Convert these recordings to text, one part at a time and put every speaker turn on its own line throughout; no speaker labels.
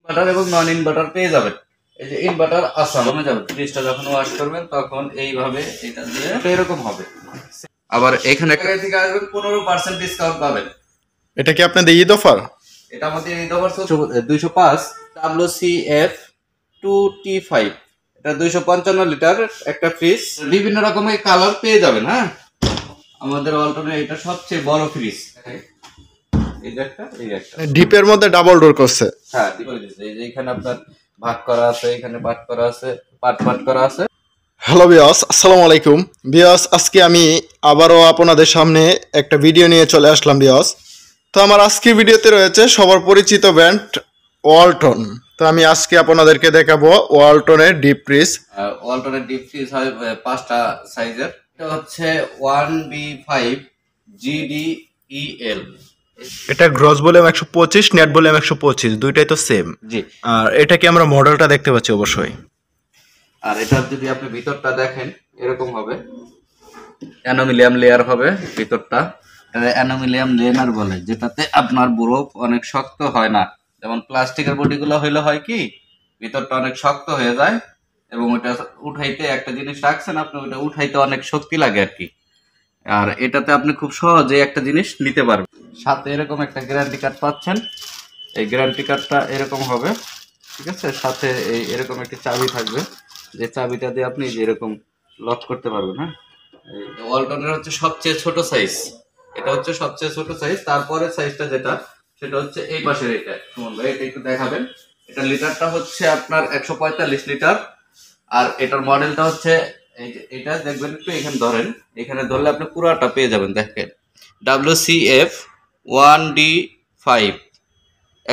Inverter এবং নন inverter পেয়ে যাবেন। এই যে ইনভার্টার কমে যাবে, ফ্রিজটা যখন ওয়াশ করবেন তখন এইভাবে এটা দিয়ে এরকম হবে। আবার এখানে থেকে আসবেন 15% ডিসকাউন্ট পাবেন।
এটা কি আপনাদের ঈদ অফার?
এটা আমাদের ঈদ অফার 205 WCF 2T5, এটা 255 লিটার একটা ফ্রিজ, বিভিন্ন রকমের কালার পেয়ে যাবেন। হ্যাঁ, আমাদের ওয়ালটনের এটা সবচেয়ে বড় ফ্রিজ। এই যে একটা
ডিপের মধ্যে ডাবল ডোর করছে।
হ্যাঁ, এই যে এখানে আপনার ভাগ করা আছে, এখানে পাট করা আছে, পাট করা আছে।
হ্যালো বিয়াস, আসসালামু আলাইকুম বিয়াস। আজকে আমি আবারও আপনাদের সামনে একটা ভিডিও নিয়ে চলে আসলাম বিয়াস। তো আমার আজকের ভিডিওতে রয়েছে সবার পরিচিত ব্র্যান্ড ওয়ালটন। তো আমি আজকে আপনাদেরকে দেখাবো ওয়ালটনের ডিপ ফ্রিজ।
ওয়ালটনের ডিপ ফ্রিজ হয় 5টা সাইজের। এটা হচ্ছে 1B5 GDEL।
এটা গ্রস ভলিউম 125, নেট ভলিউম 125, দুইটাই তো সেম।
জি।
আর এটা কি আমরা মডেলটা দেখতে পাচ্ছি অবশ্যই।
আর এটা যদি আপনি ভিতরটা দেখেন এরকম হবে, অ্যালুমিনিয়াম লেয়ার হবে ভিতরটা। অ্যালুমিনিয়াম লেয়ার বলে, যেটাতে আপনার বরফ অনেক শক্ত হয় না। যেমন প্লাস্টিকের বডিগুলো হইলে হয় কি ভিতরটা অনেক শক্ত হয়ে যায় এবং ওটা উঠাইতে, একটা জিনিস রাখছেন আপনি, ওটা উঠাইতে অনেক শক্তি লাগে আর কি। আর এটাতে আপনি খুব সহজে একটা জিনিস নিতে পারবেন। সাথে এরকম একটা গ্যারান্টি কার্ড পাচ্ছেন। এই গ্যারান্টি কার্ডটা এরকম হবে, ঠিক আছে। সাথে এই এরকম একটি চাবি থাকবে, যে চাবিটা দিয়ে আপনি এরকম লক করতে পারবেন। হ্যাঁ, ওয়ালটনের হচ্ছে সবচেয়ে ছোট সাইজ, এটা হচ্ছে সবচেয়ে ছোট সাইজ। তারপরে সাইজটা যেটা, সেটা হচ্ছে এই পাশের এটা। সুমন ভাই এটা একটু দেখাবেন। এটা লিটারটা হচ্ছে আপনার 145 লিটার। আর এটার মডেলটা হচ্ছে এই যে এটা দেখবেন একটু, এখানে ধরেন, এখানে ধরলে আপনি পুরাটা পেয়ে যাবেন। দেখেন WCF 1D5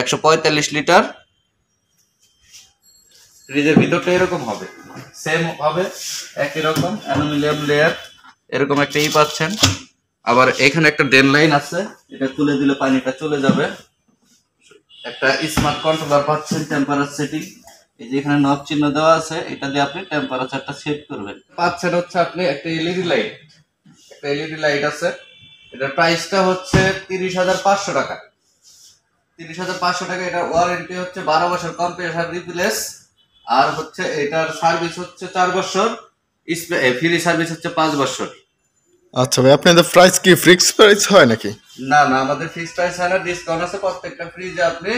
145 লিটার। ফ্রিজের ভিতরটা এরকম হবে, সেম হবে, একই রকম অ্যালুমিনিয়াম লেয়ার। এরকম একটা পাচ্ছেন। আবার এখানে একটা ড্রেন লাইন আছে, এটা খুলে দিলে পানিটা চলে যাবে। একটা স্মার্ট কন্ট্রোলার পাচ্ছেন, টেম্পারেচার সেটিং। এই যে এখানে নব চিহ্ন দেওয়া আছে, এটা দিয়ে আপনি টেম্পারেচারটা সেট করবেন। পাচ্ছেন হচ্ছে আপনি একটা এলইডি লাইট, একটা এলইডি লাইট আছে। এটার প্রাইসটা হচ্ছে 30,500 টাকা। 30,500 টাকা। এটার ওয়ারেন্টি হচ্ছে 12 বছর, কম্প্রেসার রিপ্লেস। আর হচ্ছে এটার সার্ভিস হচ্ছে 4 বছর, ফ্রি সার্ভিস হচ্ছে 5 বছর।
আচ্ছা ভাই, আপনাদের প্রাইস কি ফিক্স প্রাইস হয় নাকি?
না না, আমাদের ফিক্স প্রাইস হয় না, ডিসকাউন্ট আছে। প্রত্যেকটা ফ্রিজে আপনি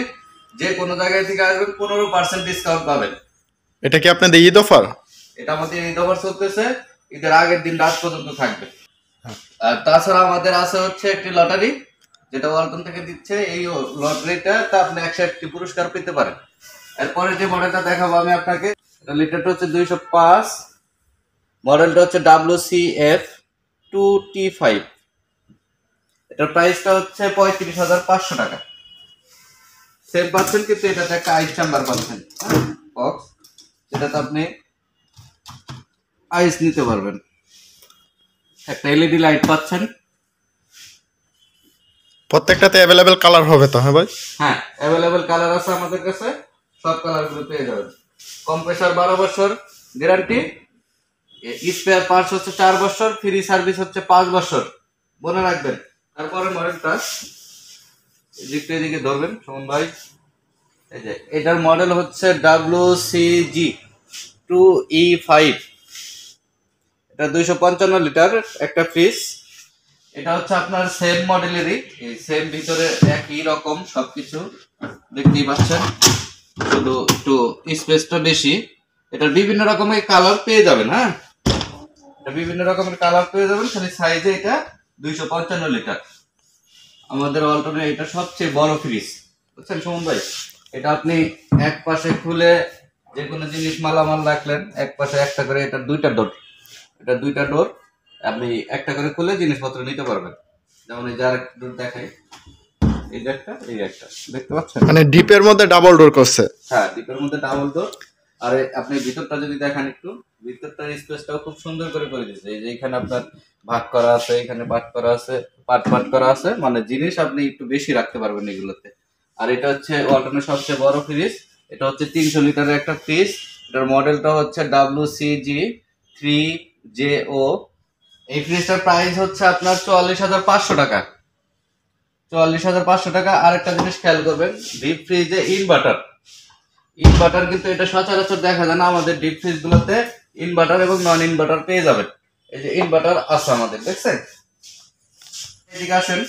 যে কোনো জায়গায় থেকে আসবেন 15% ডিসকাউন্ট পাবেন।
এটা কি আপনাদের ঈদ অফার?
এটা আমাদের ঈদ অফার চলতেছে, ঈদের আগের দিন রাত পর্যন্ত থাকবে। আর তাছাড়া আমাদের আছে হচ্ছে একটি লটারি, যেটা ওয়ালটন থেকে দিচ্ছে। এই লটারিটা আপনি 101টি পুরস্কার পেতে পারেন। এরপরে যে মডেলটা দেখাবো আমি আপনাকে, এটা লিটারটা হচ্ছে 205, মডেলটা হচ্ছে WCF 2T5। এটার প্রাইসটা হচ্ছে 35,500 টাকা। সেম পাচ্ছেন, কিন্তু এটাতে একটা আইস চেম্বার পাচ্ছেন বক্স, যেটাতে আপনি আইস নিতে পারবেন। একটা এলইডি লাইট পাচ্ছেন।
প্রত্যেকটাতে অ্যাভেলেবেল কালার হবে তো? হ্যাঁ ভাই,
হ্যাঁ, অ্যাভেলেবেল কালার আছে আমাদের কাছে, সব কালারগুলো পেয়ে যাবেন। কম্প্রেসার 12 বছর গ্যারান্টি, স্পেয়ার পার্টস হচ্ছে 4 বছর, ফ্রি সার্ভিস হচ্ছে 5 বছর, মনে রাখবেন। তারপরে মডেলটা এদিকে ধরবেন সুমন ভাই। এই যে এটার মডেল হচ্ছে WCG 2E5, এটা 255 লিটার একটা ফ্রিজ। এটা হচ্ছে আপনার সেম মডেলেরই, এই সেম ভিতরে একই রকম সবকিছু দেখতেই পাচ্ছেন, শুধু একটু স্পেসটা বেশি। এটার বিভিন্ন রকমের কালার পেয়ে যাবেন। হ্যাঁ, এটা বিভিন্ন রকমের কালার পেয়ে যাবেন। খালি সাইজে এটা 255 লিটার। আমাদের ওয়ালটনের এটা সবচেয়ে বড় ফ্রিজ, বুঝছেন সুমন ভাই। এটা আপনি এক পাশে খুলে যে কোনো জিনিস মালামাল রাখলেন, এক পাশে একটা করে, এটা দুইটা ডোর, এটা দুইটা ডোর, আপনি একটা করে খুলে জিনিসপত্র নিতে পারবেন। যেমন এই যার একটা ডোর দেখাই, এই যে একটা, এই একটা, দেখতে পাচ্ছেন?
মানে ডিপের মধ্যে ডাবল ডোর করছে।
হ্যাঁ, ডিপের মধ্যে ডাবল ডোর। আর আপনি ভিতরটা যদি দেখেন একটু, ভিতরটার স্পেসটাও খুব সুন্দর করে দিয়েছে। এই যে এখানে আপনার ভাগ করা আছে, এখানে পাট করা আছে, পাট করা আছে, মানে জিনিস আপনি একটু বেশি রাখতে পারবেন এগুলোতে। আর এটা হচ্ছে ওয়ালটনের সবচেয়ে বড় ফ্রিজ। এটা হচ্ছে 300 লিটারের একটা ফ্রিজ। এটার মডেলটা হচ্ছে WCG 3JO। এই ফ্রিজটার প্রাইস হচ্ছে আপনার 44,500 টাকা। 44,500 টাকা। আরেকটা জিনিস খেয়াল করবেন, ডিপ ফ্রিজে ইনভার্টার, ইনভার্টার কিন্তু এটা সচরাচর দেখা যায় না, আমাদের ডিপ ফ্রিজ গুলোতে ইনভার্টার এবং নন ইনভার্টার পেয়ে যাবেন। এই যে ইনভার্টার আছে আমাদের, দেখছেন? এদিকে আসেন,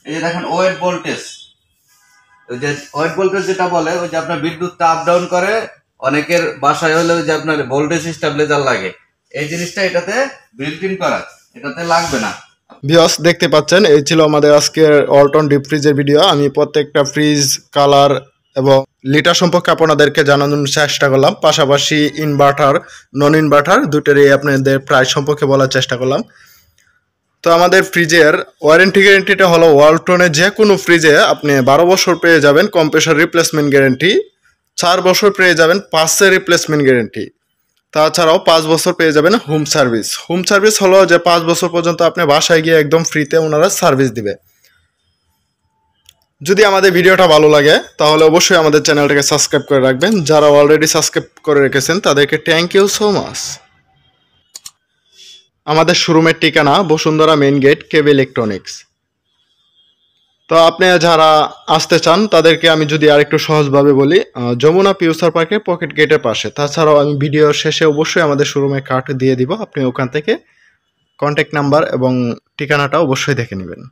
এই যে দেখেন ওয়েট ভোল্টেজ, ওই যে ওয়েট ভোল্টেজ যেটা বলে, ওই যে আপনার বিদ্যুৎটা আপ ডাউন করে, অনেকের বাসায় হলে ওই যে আপনার ভোল্টেজ স্টেবিলাইজার লাগে, এই জিনিসটা এটাতে বিল্ট ইন করা, এটাতে লাগবে না।
ভিউয়ার্স দেখতে পাচ্ছেন, এই ছিল আমাদের আজকের ওয়ালটন ডিপ ফ্রিজের ভিডিও। আমি প্রত্যেকটা ফ্রিজ কালার এবং লিটার সম্পর্কে আপনাদেরকে জানানোর চেষ্টা করলাম, পাশাপাশি ইনভার্টার নন ইনভার্টার দুটোরই আপনাদের প্রাইস সম্পর্কে বলার চেষ্টা করলাম। তো আমাদের ফ্রিজের ওয়ারেন্টি গ্যারেন্টিটা হলো ওয়ালটনের যে কোনো ফ্রিজে আপনি 12 বছর পেয়ে যাবেন কম্প্রেসর রিপ্লেসমেন্ট গ্যারেন্টি, 4 বছর পেয়ে যাবেন পার্টসের রিপ্লেসমেন্ট গ্যারেন্টি, তাছাড়াও 5 বছর পেয়ে যাবেন হোম সার্ভিস। হোম সার্ভিস হলো যে 5 বছর পর্যন্ত আপনি বাসায় গিয়ে একদম ফ্রিতে ওনারা সার্ভিস দিবে। যদি আমাদের ভিডিওটা ভালো লাগে তাহলে অবশ্যই আমাদের চ্যানেলটাকে সাবস্ক্রাইব করে রাখবেন। যারা অলরেডি সাবস্ক্রাইব করে রেখেছেন তাদেরকে থ্যাংক ইউ সো মাচ। আমাদের শোরুমের ঠিকানা বসুন্ধরা মেইন গেট কেবি ইলেকট্রনিক্স। তো আপনি যারা আসতে চান তাদেরকে আমি যদি আরেকটু সহজভাবে বলি, যমুনা পিউসার পার্কের পকেট গেটের পাশে। তাছাড়াও আমি ভিডিওর শেষে অবশ্যই আমাদের শোরুমের কার্ড দিয়ে দিব, আপনি ওখান থেকে কন্ট্যাক্ট নাম্বার এবং ঠিকানাটা অবশ্যই দেখে নেবেন।